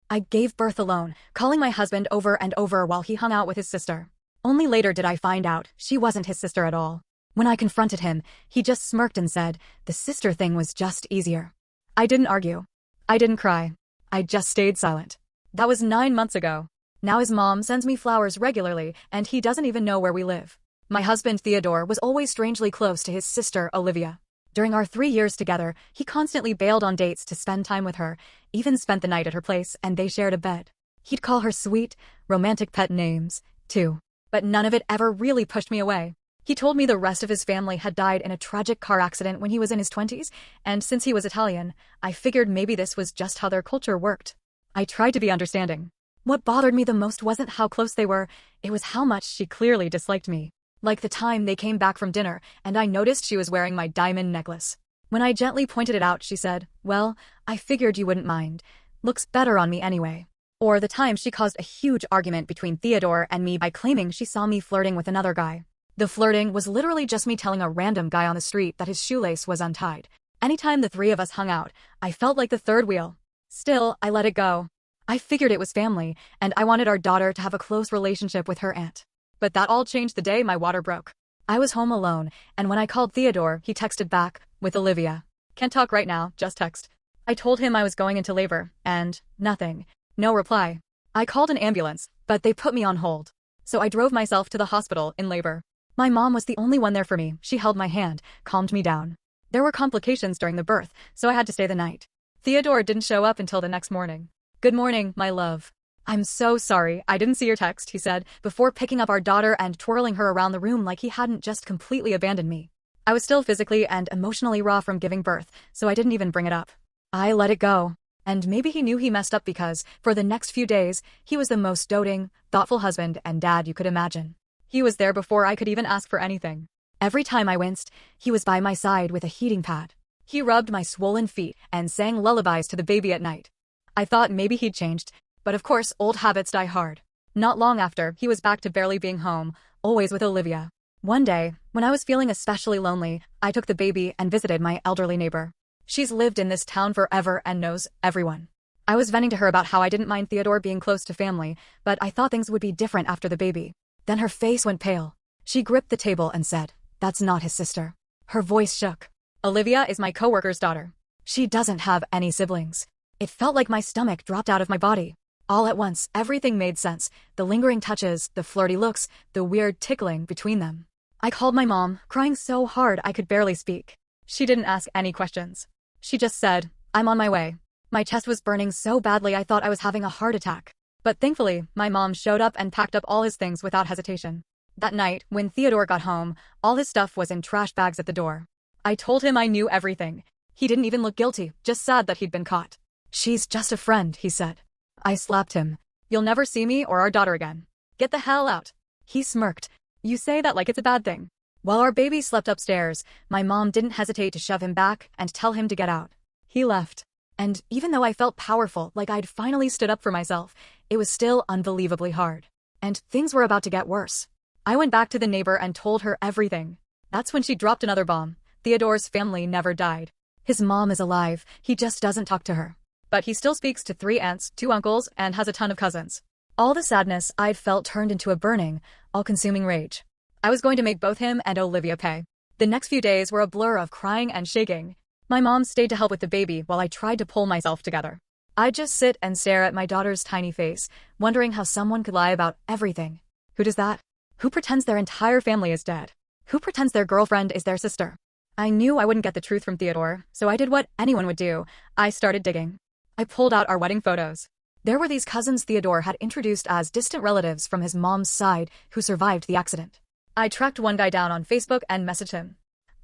I gave birth alone, calling my husband over and over while he hung out with his sister. Only later did I find out she wasn't his sister at all. When I confronted him, he just smirked and said, the sister thing was just easier. I didn't argue. I didn't cry. I just stayed silent. That was 9 months ago. Now his mom sends me flowers regularly, and he doesn't even know where we live. My husband Theodore was always strangely close to his sister Olivia. During our 3 years together, he constantly bailed on dates to spend time with her, even spent the night at her place, and they shared a bed. He'd call her sweet, romantic pet names, too. But none of it ever really pushed me away. He told me the rest of his family had died in a tragic car accident when he was in his 20s, and since he was Italian, I figured maybe this was just how their culture worked. I tried to be understanding. What bothered me the most wasn't how close they were, it was how much she clearly disliked me. Like the time they came back from dinner, and I noticed she was wearing my diamond necklace. When I gently pointed it out, she said, well, I figured you wouldn't mind. Looks better on me anyway. Or the time she caused a huge argument between Theodore and me by claiming she saw me flirting with another guy. The flirting was literally just me telling a random guy on the street that his shoelace was untied. Anytime the three of us hung out, I felt like the third wheel. Still, I let it go. I figured it was family, and I wanted our daughter to have a close relationship with her aunt. But that all changed the day my water broke. I was home alone, and when I called Theodore, he texted back, with Olivia. Can't talk right now, just text. I told him I was going into labor, and nothing. No reply. I called an ambulance, but they put me on hold. So I drove myself to the hospital in labor. My mom was the only one there for me. She held my hand, calmed me down. There were complications during the birth, so I had to stay the night. Theodore didn't show up until the next morning. Good morning, my love. I'm so sorry, I didn't see your text, he said, before picking up our daughter and twirling her around the room like he hadn't just completely abandoned me. I was still physically and emotionally raw from giving birth, so I didn't even bring it up. I let it go. And maybe he knew he messed up because, for the next few days, he was the most doting, thoughtful husband and dad you could imagine. He was there before I could even ask for anything. Every time I winced, he was by my side with a heating pad. He rubbed my swollen feet and sang lullabies to the baby at night. I thought maybe he'd changed, but of course old habits die hard. Not long after, he was back to barely being home, always with Olivia. One day, when I was feeling especially lonely, I took the baby and visited my elderly neighbor. She's lived in this town forever and knows everyone. I was venting to her about how I didn't mind Theodore being close to family, but I thought things would be different after the baby. Then her face went pale. She gripped the table and said, "That's not his sister." Her voice shook. "Olivia is my coworker's daughter. She doesn't have any siblings." It felt like my stomach dropped out of my body. All at once, everything made sense. The lingering touches, the flirty looks, the weird tickling between them. I called my mom, crying so hard I could barely speak. She didn't ask any questions. She just said, "I'm on my way." My chest was burning so badly I thought I was having a heart attack. But thankfully, my mom showed up and packed up all his things without hesitation. That night, when Theodore got home, all his stuff was in trash bags at the door. I told him I knew everything. He didn't even look guilty, just sad that he'd been caught. "She's just a friend," he said. I slapped him. "You'll never see me or our daughter again. Get the hell out." He smirked. "You say that like it's a bad thing." While our baby slept upstairs, my mom didn't hesitate to shove him back and tell him to get out. He left. And even though I felt powerful, like I'd finally stood up for myself, it was still unbelievably hard. And things were about to get worse. I went back to the neighbor and told her everything. That's when she dropped another bomb. Theodore's family never died. His mom is alive, he just doesn't talk to her. But he still speaks to 3 aunts, 2 uncles, and has a ton of cousins. All the sadness I'd felt turned into a burning, all-consuming rage. I was going to make both him and Olivia pay. The next few days were a blur of crying and shaking. My mom stayed to help with the baby while I tried to pull myself together. I'd just sit and stare at my daughter's tiny face, wondering how someone could lie about everything. Who does that? Who pretends their entire family is dead? Who pretends their girlfriend is their sister? I knew I wouldn't get the truth from Theodore, so I did what anyone would do. I started digging. I pulled out our wedding photos. There were these cousins Theodore had introduced as distant relatives from his mom's side who survived the accident. I tracked one guy down on Facebook and messaged him.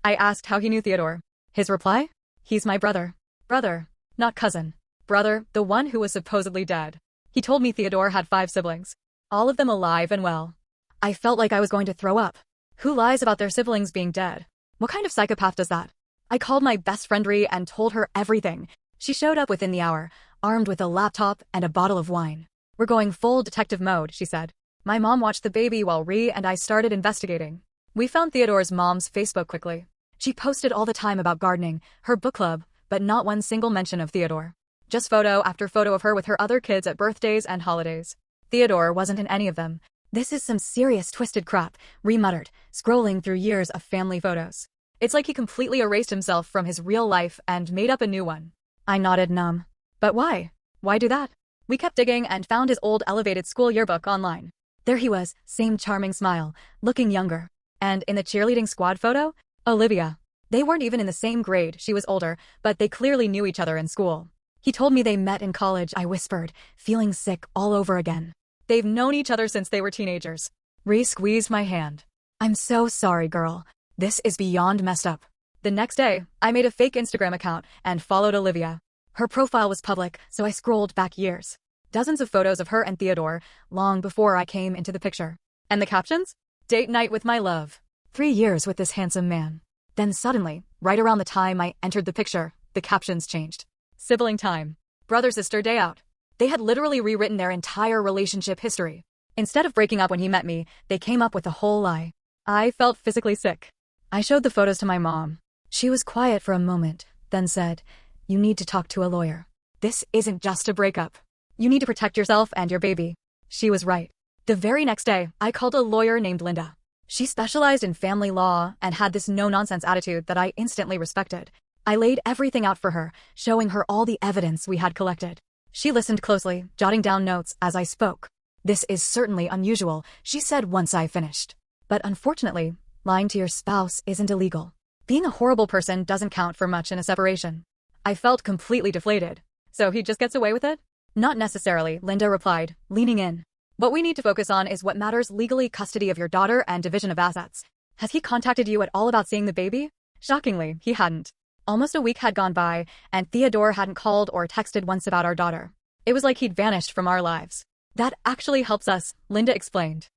I asked how he knew Theodore. His reply? "He's my brother." Brother, not cousin. Brother, the one who was supposedly dead. He told me Theodore had 5 siblings. All of them alive and well. I felt like I was going to throw up. Who lies about their siblings being dead? What kind of psychopath does that? I called my best friend Ree and told her everything. She showed up within the hour, armed with a laptop and a bottle of wine. "We're going full detective mode," she said. My mom watched the baby while Ree and I started investigating. We found Theodore's mom's Facebook quickly. She posted all the time about gardening, her book club, but not one single mention of Theodore. Just photo after photo of her with her other kids at birthdays and holidays. Theodore wasn't in any of them. This is some serious twisted crap, muttered, scrolling through years of family photos. It's like he completely erased himself from his real life and made up a new one. I nodded numb. But why? Why do that? We kept digging and found his old elevated school yearbook online. There he was, same charming smile, looking younger. And in the cheerleading squad photo, Olivia. They weren't even in the same grade, she was older, but they clearly knew each other in school. He told me they met in college, I whispered, feeling sick all over again. They've known each other since they were teenagers. Ree squeezed my hand. I'm so sorry, girl. This is beyond messed up. The next day, I made a fake Instagram account and followed Olivia. Her profile was public, so I scrolled back years. Dozens of photos of her and Theodore, long before I came into the picture. And the captions? Date night with my love. 3 years with this handsome man. Then suddenly, right around the time I entered the picture, the captions changed. Sibling time. Brother-sister day out. They had literally rewritten their entire relationship history. Instead of breaking up when he met me, they came up with a whole lie. I felt physically sick. I showed the photos to my mom. She was quiet for a moment, then said, "You need to talk to a lawyer. This isn't just a breakup. You need to protect yourself and your baby." She was right. The very next day, I called a lawyer named Linda. She specialized in family law and had this no-nonsense attitude that I instantly respected. I laid everything out for her, showing her all the evidence we had collected. She listened closely, jotting down notes as I spoke. "This is certainly unusual," she said once I finished. "But unfortunately, lying to your spouse isn't illegal. Being a horrible person doesn't count for much in a separation." I felt completely deflated. "So he just gets away with it?" "Not necessarily," Linda replied, leaning in. "What we need to focus on is what matters legally: custody of your daughter and division of assets. Has he contacted you at all about seeing the baby?" Shockingly, he hadn't. Almost a week had gone by, and Theodore hadn't called or texted once about our daughter. It was like he'd vanished from our lives. "That actually helps us," Linda explained.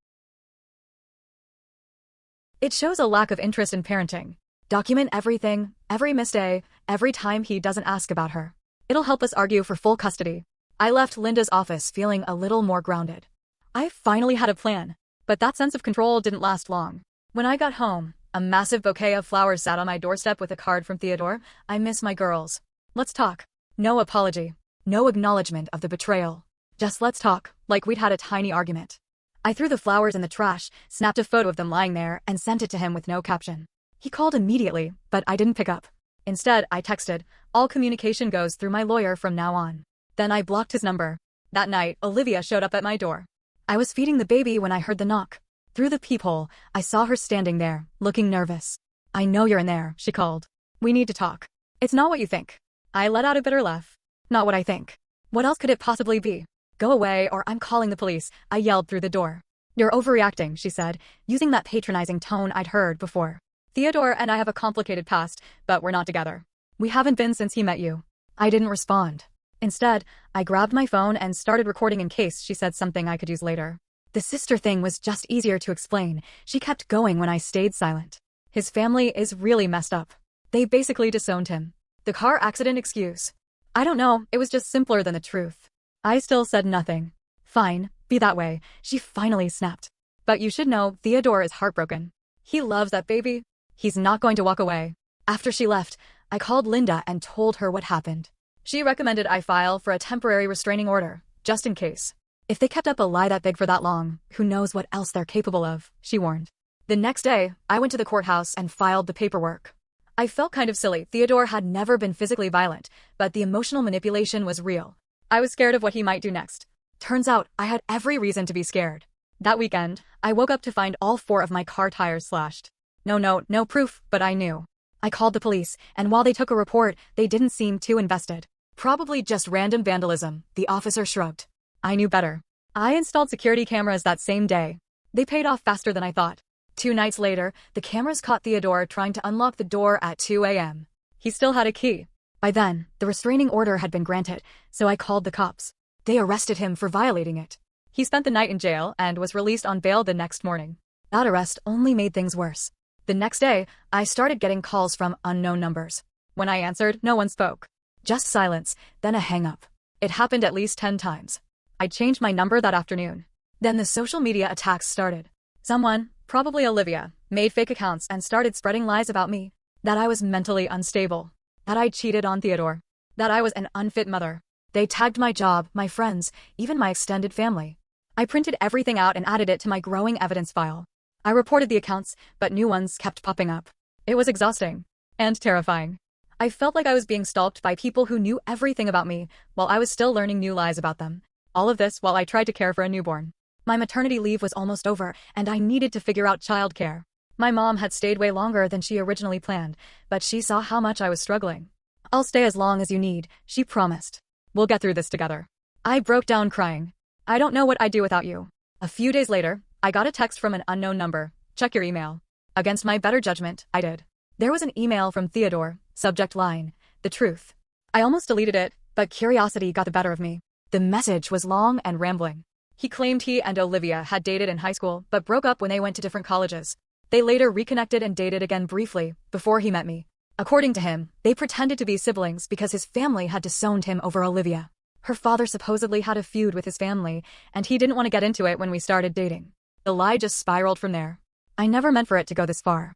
"It shows a lack of interest in parenting. Document everything, every missed day, every time he doesn't ask about her. It'll help us argue for full custody." I left Linda's office feeling a little more grounded. I finally had a plan, but that sense of control didn't last long. When I got home, a massive bouquet of flowers sat on my doorstep with a card from Theodore. "I miss my girls. Let's talk." No apology. No acknowledgement of the betrayal. Just let's talk, like we'd had a tiny argument. I threw the flowers in the trash, snapped a photo of them lying there, and sent it to him with no caption. He called immediately, but I didn't pick up. Instead, I texted, "All communication goes through my lawyer from now on." Then I blocked his number. That night, Olivia showed up at my door. I was feeding the baby when I heard the knock. Through the peephole, I saw her standing there, looking nervous. "I know you're in there," she called. "We need to talk." "It's not what you think." I let out a bitter laugh. "Not what I think. What else could it possibly be?" "Go away or I'm calling the police," I yelled through the door. "You're overreacting," she said, using that patronizing tone I'd heard before. "Theodore and I have a complicated past, but we're not together. We haven't been since he met you." I didn't respond. Instead, I grabbed my phone and started recording in case she said something I could use later. The sister thing was just easier to explain. She kept going when I stayed silent. "His family is really messed up. They basically disowned him. The car accident excuse. I don't know, it was just simpler than the truth." I still said nothing. "Fine, be that way," she finally snapped. "But you should know, Theodore is heartbroken. He loves that baby. He's not going to walk away." After she left, I called Linda and told her what happened. She recommended I file for a temporary restraining order, just in case. "If they kept up a lie that big for that long, who knows what else they're capable of," she warned. The next day, I went to the courthouse and filed the paperwork. I felt kind of silly. Theodore had never been physically violent, but the emotional manipulation was real. I was scared of what he might do next. Turns out, I had every reason to be scared. That weekend, I woke up to find all 4 of my car tires slashed. No note, no proof, but I knew. I called the police, and while they took a report, they didn't seem too invested. "Probably just random vandalism," the officer shrugged. I knew better. I installed security cameras that same day. They paid off faster than I thought. 2 nights later, the cameras caught Theodore trying to unlock the door at 2 a.m. He still had a key. By then, the restraining order had been granted, so I called the cops. They arrested him for violating it. He spent the night in jail and was released on bail the next morning. That arrest only made things worse. The next day, I started getting calls from unknown numbers. When I answered, no one spoke. Just silence, then a hang-up. It happened at least 10 times. I changed my number that afternoon. Then the social media attacks started. Someone, probably Olivia, made fake accounts and started spreading lies about me. That I was mentally unstable. That I cheated on Theodore. That I was an unfit mother. They tagged my job, my friends, even my extended family. I printed everything out and added it to my growing evidence file. I reported the accounts, but new ones kept popping up. It was exhausting. And terrifying. I felt like I was being stalked by people who knew everything about me, while I was still learning new lies about them. All of this while I tried to care for a newborn. My maternity leave was almost over, and I needed to figure out childcare. My mom had stayed way longer than she originally planned, but she saw how much I was struggling. "I'll stay as long as you need," she promised. "We'll get through this together." I broke down crying. "I don't know what I'd do without you." A few days later, I got a text from an unknown number. "Check your email." Against my better judgment, I did. There was an email from Theodore, subject line, "The truth." I almost deleted it, but curiosity got the better of me. The message was long and rambling. He claimed he and Olivia had dated in high school but broke up when they went to different colleges. They later reconnected and dated again briefly, before he met me. According to him, they pretended to be siblings because his family had disowned him over Olivia. Her father supposedly had a feud with his family, and he didn't want to get into it when we started dating. The lie just spiraled from there. I never meant for it to go this far.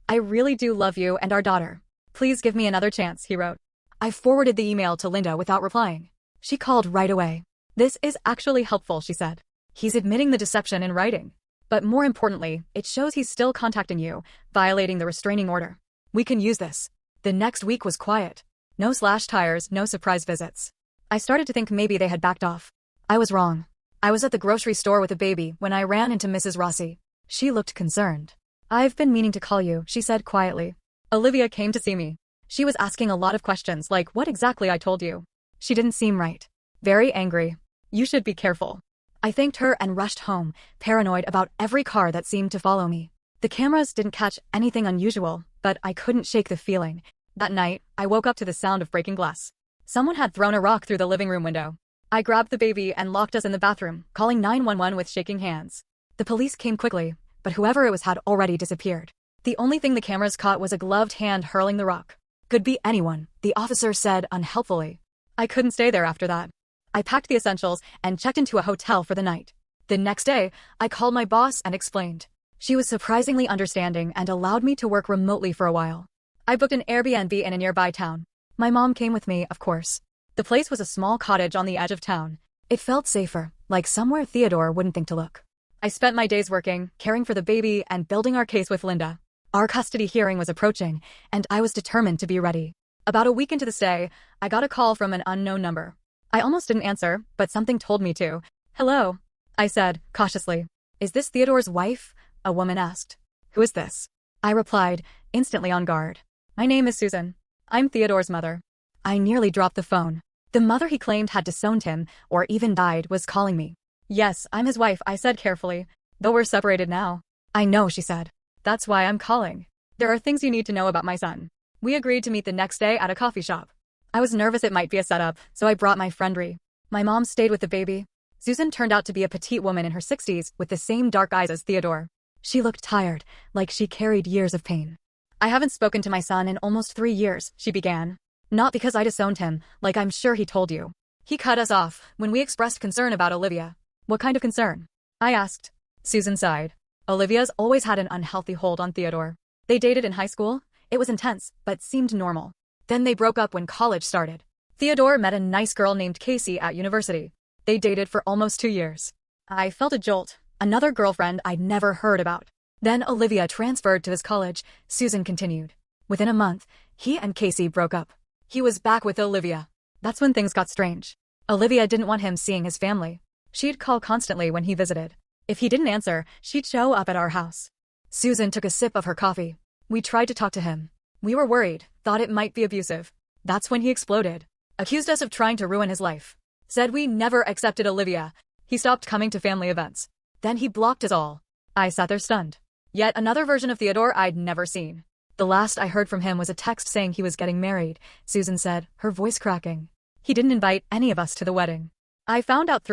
"I really do love you and our daughter. Please give me another chance," he wrote. I forwarded the email to Linda without replying. She called right away. "This is actually helpful," she said. "He's admitting the deception in writing. But more importantly, it shows he's still contacting you, violating the restraining order. We can use this." The next week was quiet. No slash tires, no surprise visits. I started to think maybe they had backed off. I was wrong. I was at the grocery store with a baby when I ran into Mrs. Rossi. She looked concerned. "I've been meaning to call you," she said quietly. "Olivia came to see me. She was asking a lot of questions like what exactly I told you. She didn't seem right. Very angry. You should be careful." I thanked her and rushed home, paranoid about every car that seemed to follow me. The cameras didn't catch anything unusual, but I couldn't shake the feeling. That night, I woke up to the sound of breaking glass. Someone had thrown a rock through the living room window. I grabbed the baby and locked us in the bathroom, calling 911 with shaking hands. The police came quickly, but whoever it was had already disappeared. The only thing the cameras caught was a gloved hand hurling the rock. "Could be anyone," the officer said unhelpfully. I couldn't stay there after that. I packed the essentials and checked into a hotel for the night. The next day, I called my boss and explained. She was surprisingly understanding and allowed me to work remotely for a while. I booked an Airbnb in a nearby town. My mom came with me, of course. The place was a small cottage on the edge of town. It felt safer, like somewhere Theodore wouldn't think to look. I spent my days working, caring for the baby, and building our case with Linda. Our custody hearing was approaching, and I was determined to be ready. About a week into the stay, I got a call from an unknown number. I almost didn't answer, but something told me to. "Hello," I said, cautiously. "Is this Theodore's wife?" a woman asked. "Who is this?" I replied, instantly on guard. "My name is Susan. I'm Theodore's mother." I nearly dropped the phone. The mother he claimed had disowned him, or even died, was calling me. "Yes, I'm his wife," I said carefully. "Though we're separated now." "I know," she said. "That's why I'm calling. There are things you need to know about my son." We agreed to meet the next day at a coffee shop. I was nervous it might be a setup, so I brought my friend Ree. My mom stayed with the baby. Susan turned out to be a petite woman in her 60s with the same dark eyes as Theodore. She looked tired, like she carried years of pain. "I haven't spoken to my son in almost 3 years," she began. "Not because I disowned him, like I'm sure he told you. He cut us off when we expressed concern about Olivia." "What kind of concern?" I asked. Susan sighed. "Olivia's always had an unhealthy hold on Theodore. They dated in high school. It was intense, but seemed normal. Then they broke up when college started. Theodore met a nice girl named Casey at university. They dated for almost 2 years. I felt a jolt, another girlfriend I'd never heard about. Then Olivia transferred to his college," Susan continued. "Within a month, he and Casey broke up. He was back with Olivia. That's when things got strange. Olivia didn't want him seeing his family. She'd call constantly when he visited. If he didn't answer, she'd show up at our house." Susan took a sip of her coffee. "We tried to talk to him. We were worried, thought it might be abusive. That's when he exploded. Accused us of trying to ruin his life. Said we never accepted Olivia. He stopped coming to family events. Then he blocked us all." I sat there stunned. Yet another version of Theodore I'd never seen. "The last I heard from him was a text saying he was getting married," Susan said, her voice cracking. "He didn't invite any of us to the wedding. I found out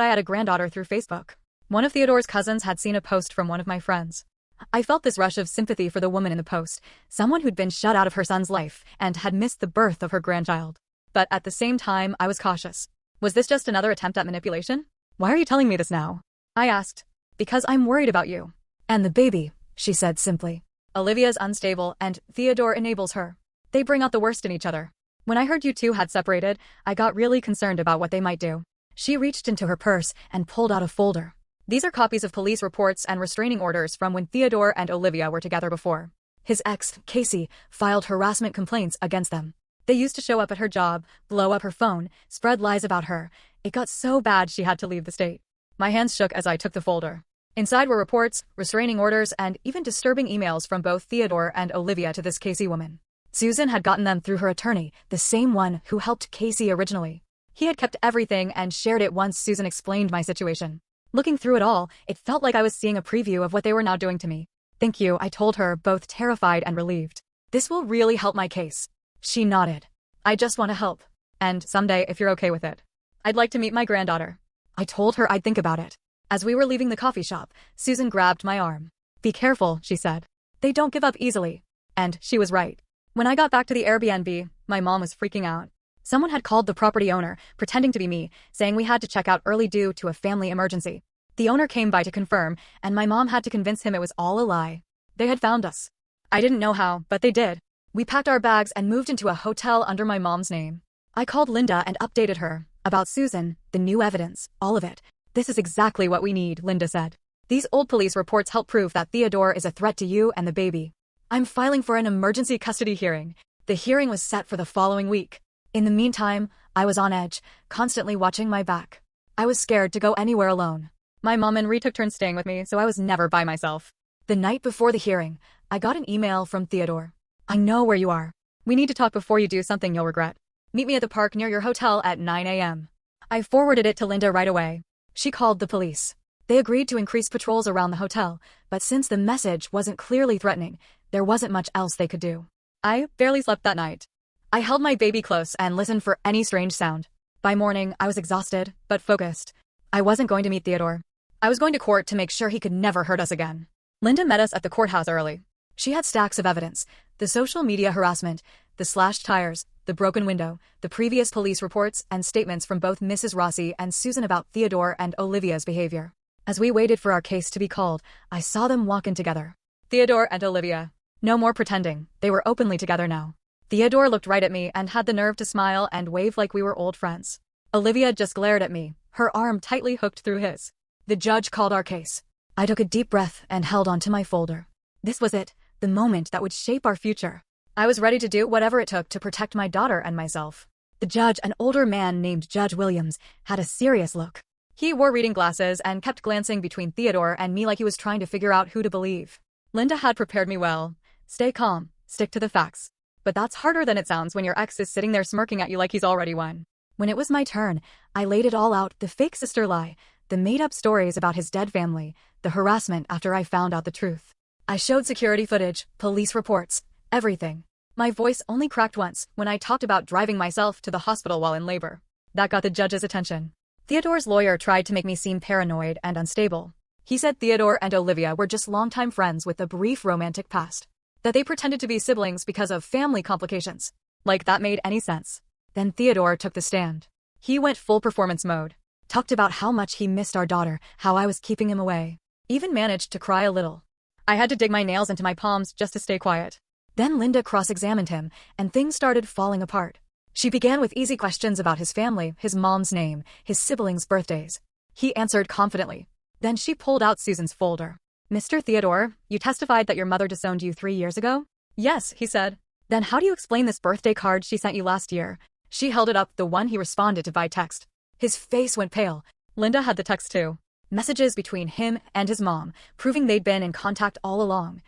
I had a granddaughter through Facebook. One of Theodore's cousins had seen a post from one of my friends. I felt this rush of sympathy for the woman in the post, someone who'd been shut out of her son's life and had missed the birth of her grandchild. But at the same time, I was cautious. Was this just another attempt at manipulation? "Why are you telling me this now?" I asked. "Because I'm worried about you. And the baby," she said simply. "Olivia's unstable and Theodore enables her. They bring out the worst in each other. When I heard you two had separated, I got really concerned about what they might do. She reached into her purse and pulled out a folder. These are copies of police reports and restraining orders from when Theodore and Olivia were together before. His ex, Casey, filed harassment complaints against them. They used to show up at her job, blow up her phone, spread lies about her. It got so bad she had to leave the state. My hands shook as I took the folder. Inside were reports, restraining orders, and even disturbing emails from both Theodore and Olivia to this Casey woman. Susan had gotten them through her attorney, the same one who helped Casey originally. He had kept everything and shared it once Susan explained my situation. Looking through it all, it felt like I was seeing a preview of what they were now doing to me. Thank you, I told her, both terrified and relieved. This will really help my case. She nodded. I just want to help. And someday, if you're okay with it, I'd like to meet my granddaughter. I told her I'd think about it. As we were leaving the coffee shop, Susan grabbed my arm. Be careful, she said. They don't give up easily. And she was right. When I got back to the Airbnb, my mom was freaking out. Someone had called the property owner, pretending to be me, saying we had to check out early due to a family emergency. The owner came by to confirm, and my mom had to convince him it was all a lie. They had found us. I didn't know how, but they did. We packed our bags and moved into a hotel under my mom's name. I called Linda and updated her about Susan, the new evidence, all of it. This is exactly what we need, Linda said. These old police reports help prove that Theodore is a threat to you and the baby. I'm filing for an emergency custody hearing. The hearing was set for the following week. In the meantime, I was on edge, constantly watching my back. I was scared to go anywhere alone. My mom and Ree took turns staying with me, so I was never by myself. The night before the hearing, I got an email from Theodore. I know where you are. We need to talk before you do something you'll regret. Meet me at the park near your hotel at 9 a.m. I forwarded it to Linda right away. She called the police. They agreed to increase patrols around the hotel, but since the message wasn't clearly threatening, there wasn't much else they could do. I barely slept that night. I held my baby close and listened for any strange sound. By morning, I was exhausted, but focused. I wasn't going to meet Theodore. I was going to court to make sure he could never hurt us again. Linda met us at the courthouse early. She had stacks of evidence. The social media harassment, the slashed tires, the broken window, the previous police reports, and statements from both Mrs. Rossi and Susan about Theodore and Olivia's behavior. As we waited for our case to be called, I saw them walk in together. Theodore and Olivia. No more pretending. They were openly together now. Theodore looked right at me and had the nerve to smile and wave like we were old friends. Olivia just glared at me, her arm tightly hooked through his. The judge called our case. I took a deep breath and held onto my folder. This was it, the moment that would shape our future. I was ready to do whatever it took to protect my daughter and myself. The judge, an older man named Judge Williams, had a serious look. He wore reading glasses and kept glancing between Theodore and me like he was trying to figure out who to believe. Linda had prepared me well. Stay calm, stick to the facts. But that's harder than it sounds when your ex is sitting there smirking at you like he's already won. When it was my turn, I laid it all out, the fake sister lie, the made-up stories about his dead family, the harassment after I found out the truth. I showed security footage, police reports, everything. My voice only cracked once when I talked about driving myself to the hospital while in labor. That got the judge's attention. Theodore's lawyer tried to make me seem paranoid and unstable. He said Theodore and Olivia were just longtime friends with a brief romantic past. That they pretended to be siblings because of family complications. Like that made any sense. Then Theodore took the stand. He went full performance mode. Talked about how much he missed our daughter, how I was keeping him away. Even managed to cry a little. I had to dig my nails into my palms just to stay quiet. Then Linda cross-examined him, and things started falling apart. She began with easy questions about his family, his mom's name, his siblings' birthdays. He answered confidently. Then she pulled out Susan's folder. Mr. Theodore, you testified that your mother disowned you 3 years ago? Yes, he said. Then how do you explain this birthday card she sent you last year? She held it up, the one he responded to by text. His face went pale. Linda had the text too. Messages between him and his mom, proving they'd been in contact all along.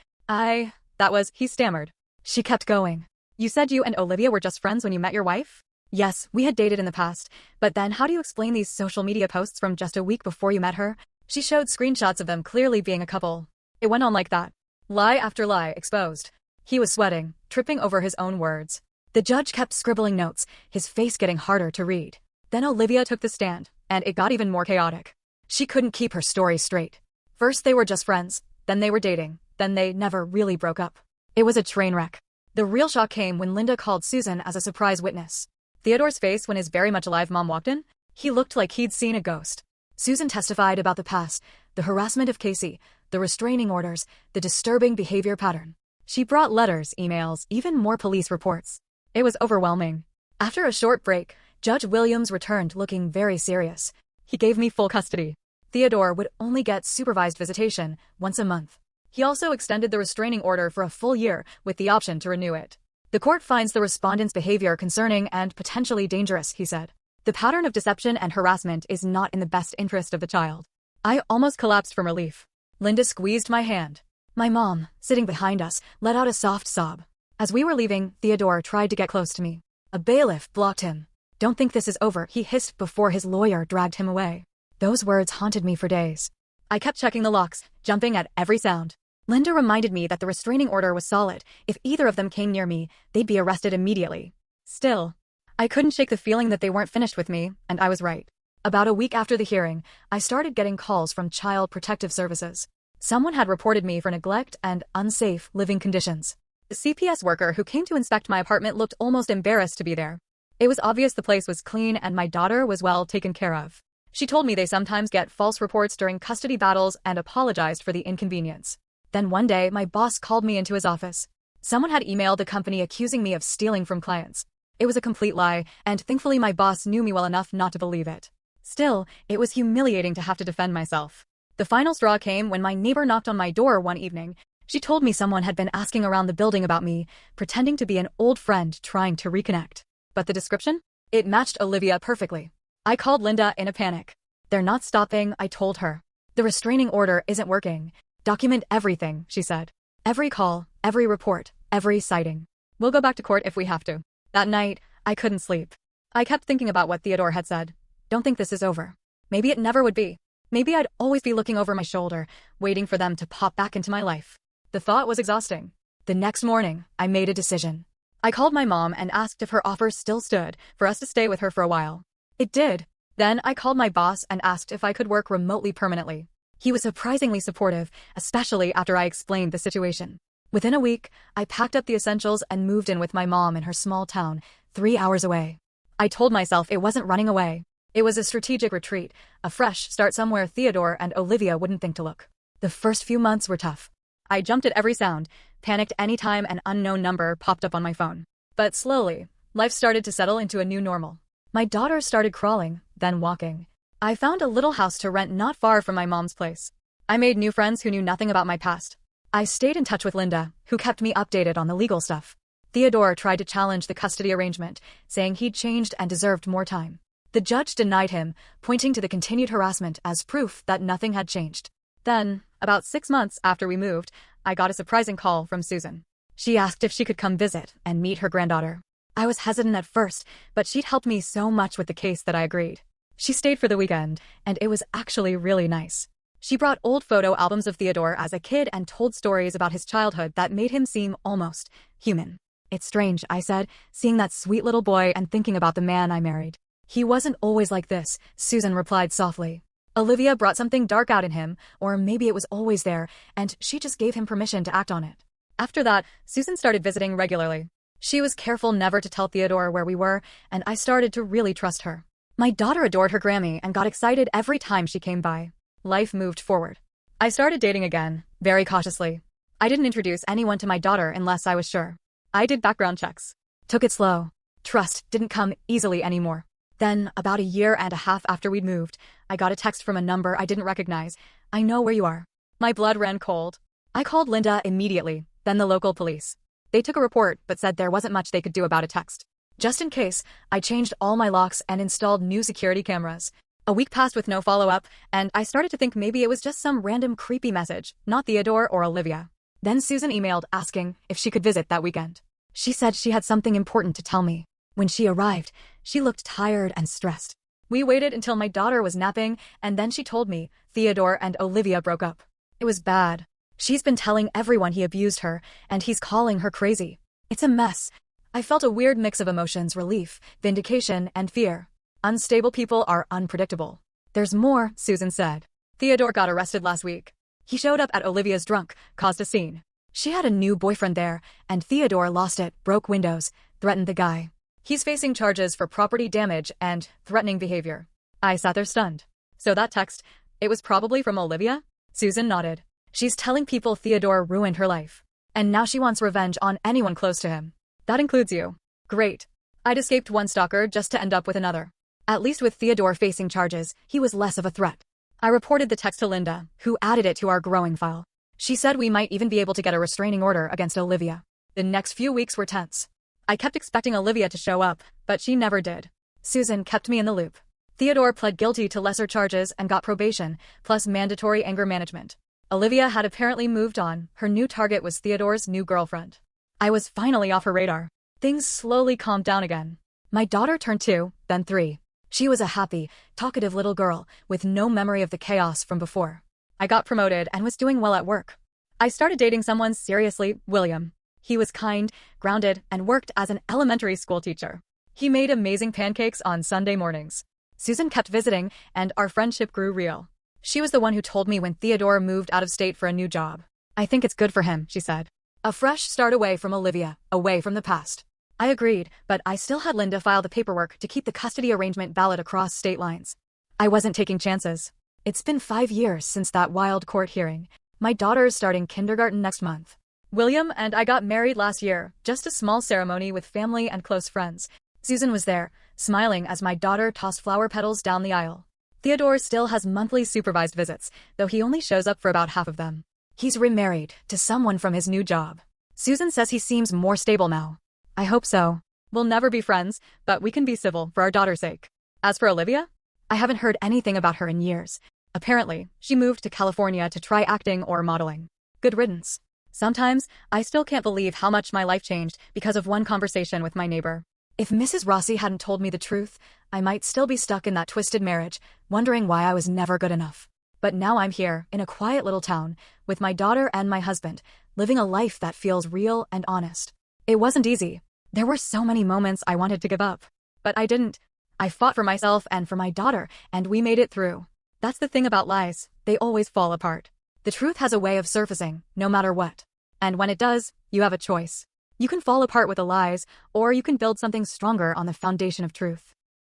He stammered. She kept going. You said you and Olivia were just friends when you met your wife? Yes, we had dated in the past, but then how do you explain these social media posts from just a week before you met her? She showed screenshots of them clearly being a couple. It went on like that. Lie after lie exposed. He was sweating, tripping over his own words. The judge kept scribbling notes, his face getting harder to read. Then Olivia took the stand, and it got even more chaotic. She couldn't keep her story straight. First they were just friends, then they were dating, then they never really broke up. It was a train wreck. The real shock came when Linda called Susan as a surprise witness. Theodore's face when his very much alive mom walked in? He looked like he'd seen a ghost. Susan testified about the past, the harassment of Casey, the restraining orders, the disturbing behavior pattern. She brought letters, emails, even more police reports. It was overwhelming. After a short break, Judge Williams returned looking very serious. He gave me full custody. Theodore would only get supervised visitation once a month. He also extended the restraining order for a full year with the option to renew it. The court finds the respondent's behavior concerning and potentially dangerous, he said. The pattern of deception and harassment is not in the best interest of the child. I almost collapsed from relief. Linda squeezed my hand. My mom, sitting behind us, let out a soft sob. As we were leaving, Theodore tried to get close to me. A bailiff blocked him. "Don't think this is over," he hissed before his lawyer dragged him away. Those words haunted me for days. I kept checking the locks, jumping at every sound. Linda reminded me that the restraining order was solid. If either of them came near me, they'd be arrested immediately. Still, I couldn't shake the feeling that they weren't finished with me, and I was right. About a week after the hearing, I started getting calls from Child Protective Services. Someone had reported me for neglect and unsafe living conditions. The CPS worker who came to inspect my apartment looked almost embarrassed to be there. It was obvious the place was clean and my daughter was well taken care of. She told me they sometimes get false reports during custody battles and apologized for the inconvenience. Then one day, my boss called me into his office. Someone had emailed the company accusing me of stealing from clients. It was a complete lie, and thankfully my boss knew me well enough not to believe it. Still, it was humiliating to have to defend myself. The final straw came when my neighbor knocked on my door one evening. She told me someone had been asking around the building about me, pretending to be an old friend trying to reconnect. But the description? It matched Olivia perfectly. I called Linda in a panic. "They're not stopping," I told her. "The restraining order isn't working. Document everything," she said. "Every call, every report, every sighting. We'll go back to court if we have to." That night, I couldn't sleep. I kept thinking about what Theodore had said. Don't think this is over. Maybe it never would be. Maybe I'd always be looking over my shoulder, waiting for them to pop back into my life. The thought was exhausting. The next morning, I made a decision. I called my mom and asked if her offer still stood for us to stay with her for a while. It did. Then I called my boss and asked if I could work remotely permanently. He was surprisingly supportive, especially after I explained the situation. Within a week, I packed up the essentials and moved in with my mom in her small town, 3 hours away. I told myself it wasn't running away. It was a strategic retreat, a fresh start somewhere Theodore and Olivia wouldn't think to look. The first few months were tough. I jumped at every sound, panicked any time an unknown number popped up on my phone. But slowly, life started to settle into a new normal. My daughter started crawling, then walking. I found a little house to rent not far from my mom's place. I made new friends who knew nothing about my past. I stayed in touch with Linda, who kept me updated on the legal stuff. Theodore tried to challenge the custody arrangement, saying he'd changed and deserved more time. The judge denied him, pointing to the continued harassment as proof that nothing had changed. Then, about 6 months after we moved, I got a surprising call from Susan. She asked if she could come visit and meet her granddaughter. I was hesitant at first, but she'd helped me so much with the case that I agreed. She stayed for the weekend, and it was actually really nice. She brought old photo albums of Theodore as a kid and told stories about his childhood that made him seem almost human. "It's strange," I said, seeing that sweet little boy and thinking about the man I married. "He wasn't always like this," Susan replied softly. "Olivia brought something dark out in him, or maybe it was always there, and she just gave him permission to act on it." After that, Susan started visiting regularly. She was careful never to tell Theodore where we were, and I started to really trust her. My daughter adored her Grammy and got excited every time she came by. Life moved forward. I started dating again, very cautiously. I didn't introduce anyone to my daughter unless I was sure. I did background checks. Took it slow. Trust didn't come easily anymore. Then, about a year and a half after we'd moved, I got a text from a number I didn't recognize. "I know where you are." My blood ran cold. I called Linda immediately, then the local police. They took a report but said there wasn't much they could do about a text. Just in case, I changed all my locks and installed new security cameras. A week passed with no follow-up, and I started to think maybe it was just some random creepy message, not Theodore or Olivia. Then Susan emailed asking if she could visit that weekend. She said she had something important to tell me. When she arrived, she looked tired and stressed. We waited until my daughter was napping, and then she told me Theodore and Olivia broke up. It was bad. She's been telling everyone he abused her, and he's calling her crazy. It's a mess. I felt a weird mix of emotions: relief, vindication, and fear. Unstable people are unpredictable. "There's more," Susan said. "Theodore got arrested last week. He showed up at Olivia's drunk, caused a scene. She had a new boyfriend there, and Theodore lost it, broke windows, threatened the guy. He's facing charges for property damage and threatening behavior." I sat there stunned. "So that text, it was probably from Olivia?" Susan nodded. "She's telling people Theodore ruined her life. And now she wants revenge on anyone close to him. That includes you." "Great." I'd escaped one stalker just to end up with another. At least with Theodore facing charges, he was less of a threat. I reported the text to Linda, who added it to our growing file. She said we might even be able to get a restraining order against Olivia. The next few weeks were tense. I kept expecting Olivia to show up, but she never did. Susan kept me in the loop. Theodore pled guilty to lesser charges and got probation, plus mandatory anger management. Olivia had apparently moved on. Her new target was Theodore's new girlfriend. I was finally off her radar. Things slowly calmed down again. My daughter turned 2, then 3. She was a happy, talkative little girl with no memory of the chaos from before. I got promoted and was doing well at work. I started dating someone seriously, William. He was kind, grounded, and worked as an elementary school teacher. He made amazing pancakes on Sunday mornings. Susan kept visiting, and our friendship grew real. She was the one who told me when Theodore moved out of state for a new job. I think it's good for him, she said. A fresh start away from Olivia, away from the past. I agreed, but I still had Linda file the paperwork to keep the custody arrangement valid across state lines. I wasn't taking chances. It's been 5 years since that wild court hearing. My daughter's starting kindergarten next month. William and I got married last year, just a small ceremony with family and close friends. Susan was there, smiling as my daughter tossed flower petals down the aisle. Theodore still has monthly supervised visits, though he only shows up for about half of them. He's remarried to someone from his new job. Susan says he seems more stable now. I hope so. We'll never be friends, but we can be civil for our daughter's sake. As for Olivia, I haven't heard anything about her in years. Apparently, she moved to California to try acting or modeling. Good riddance. Sometimes, I still can't believe how much my life changed because of one conversation with my neighbor. If Mrs. Rossi hadn't told me the truth, I might still be stuck in that twisted marriage, wondering why I was never good enough. But now I'm here, in a quiet little town, with my daughter and my husband, living a life that feels real and honest. It wasn't easy. There were so many moments I wanted to give up. But I didn't. I fought for myself and for my daughter, and we made it through. That's the thing about lies. They always fall apart. The truth has a way of surfacing, no matter what. And when it does, you have a choice. You can fall apart with the lies, or you can build something stronger on the foundation of truth.